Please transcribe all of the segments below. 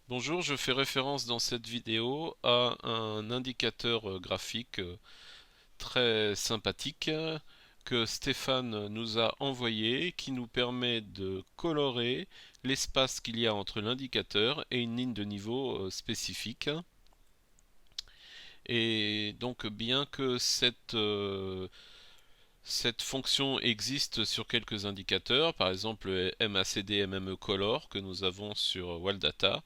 Bonjour, je fais référence dans cette vidéo à un indicateur graphique très sympathique que Stéphane nous a envoyé qui nous permet de colorer l'espace qu'il y a entre l'indicateur et une ligne de niveau spécifique. Et donc bien que cette fonction existe sur quelques indicateurs, par exemple MACD MME Color que nous avons sur Waldata,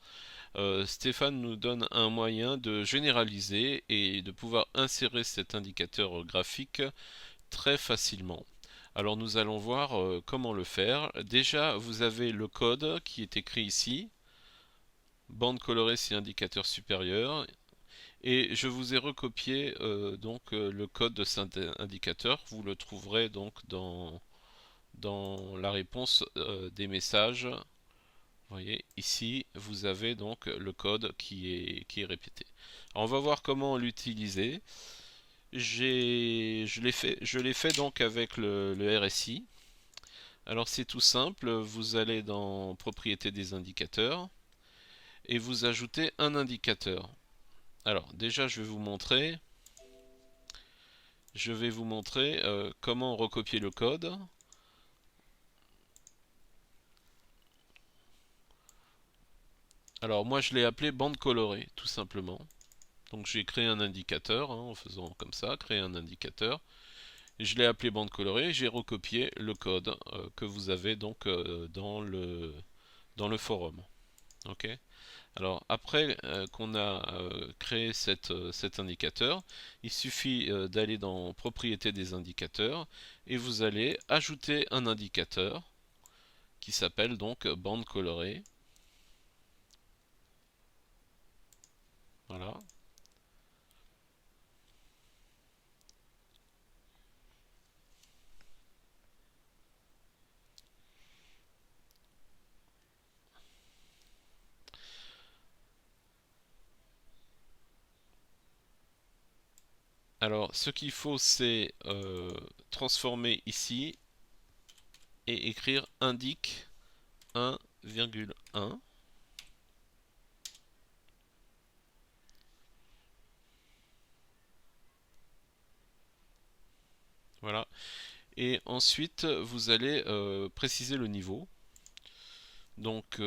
Stéphane nous donne un moyen de généraliser et de pouvoir insérer cet indicateur graphique très facilement. Alors nous allons voir comment le faire. Déjà, vous avez le code qui est écrit ici, bande colorée si indicateur supérieur, et je vous ai recopié le code de cet indicateur. Vous le trouverez donc dans la réponse des messages. Vous voyez, ici, vous avez donc le code qui est répété. Alors, on va voir comment l'utiliser. Je l'ai fait donc avec le RSI. Alors, c'est tout simple. Vous allez dans Propriétés des indicateurs et vous ajoutez un indicateur. Alors, déjà, je vais vous montrer comment recopier le code. Alors, moi, je l'ai appelé bande colorée, tout simplement. Donc j'ai créé un indicateur en faisant comme ça, créer un indicateur. Je l'ai appelé bande colorée et j'ai recopié le code que vous avez donc dans le forum. Ok. Alors après qu'on a créé cet indicateur, il suffit d'aller dans Propriétés des indicateurs et vous allez ajouter un indicateur qui s'appelle donc bande colorée. Voilà. Alors ce qu'il faut c'est transformer ici et écrire indique 1,1. Voilà. Et ensuite, vous allez préciser le niveau. Donc,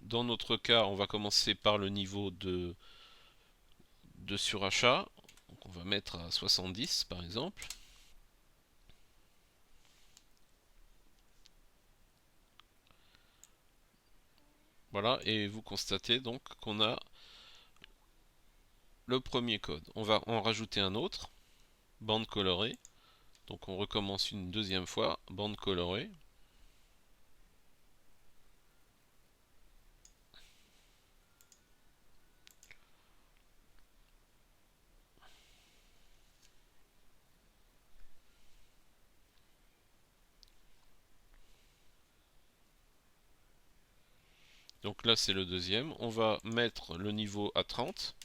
dans notre cas, on va commencer par le niveau de surachat. Donc, on va mettre à 70 par exemple. Voilà, et vous constatez donc qu'on a le premier code. On va en rajouter un autre, bande colorée. Donc on recommence une deuxième fois, bande colorée. Donc là c'est le deuxième. On va mettre le niveau à 30.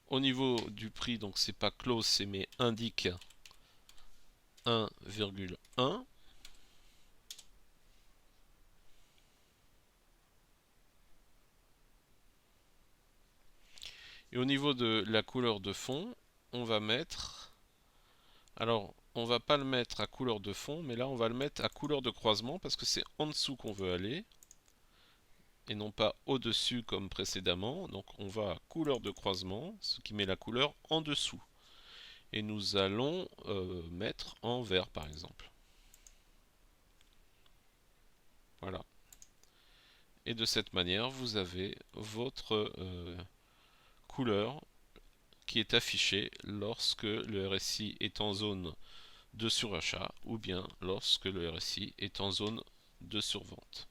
Au niveau du prix, donc c'est pas close, c'est mais indique 1,1. Et au niveau de la couleur de fond, on va mettre... Alors, on va pas le mettre à couleur de fond, mais là on va le mettre à couleur de croisement parce que c'est en dessous qu'on veut aller et non pas au-dessus comme précédemment. Donc on va à couleur de croisement, ce qui met la couleur en dessous. Et nous allons mettre en vert par exemple. Voilà. Et de cette manière, vous avez votre couleur qui est affichée lorsque le RSI est en zone de surachat ou bien lorsque le RSI est en zone de survente.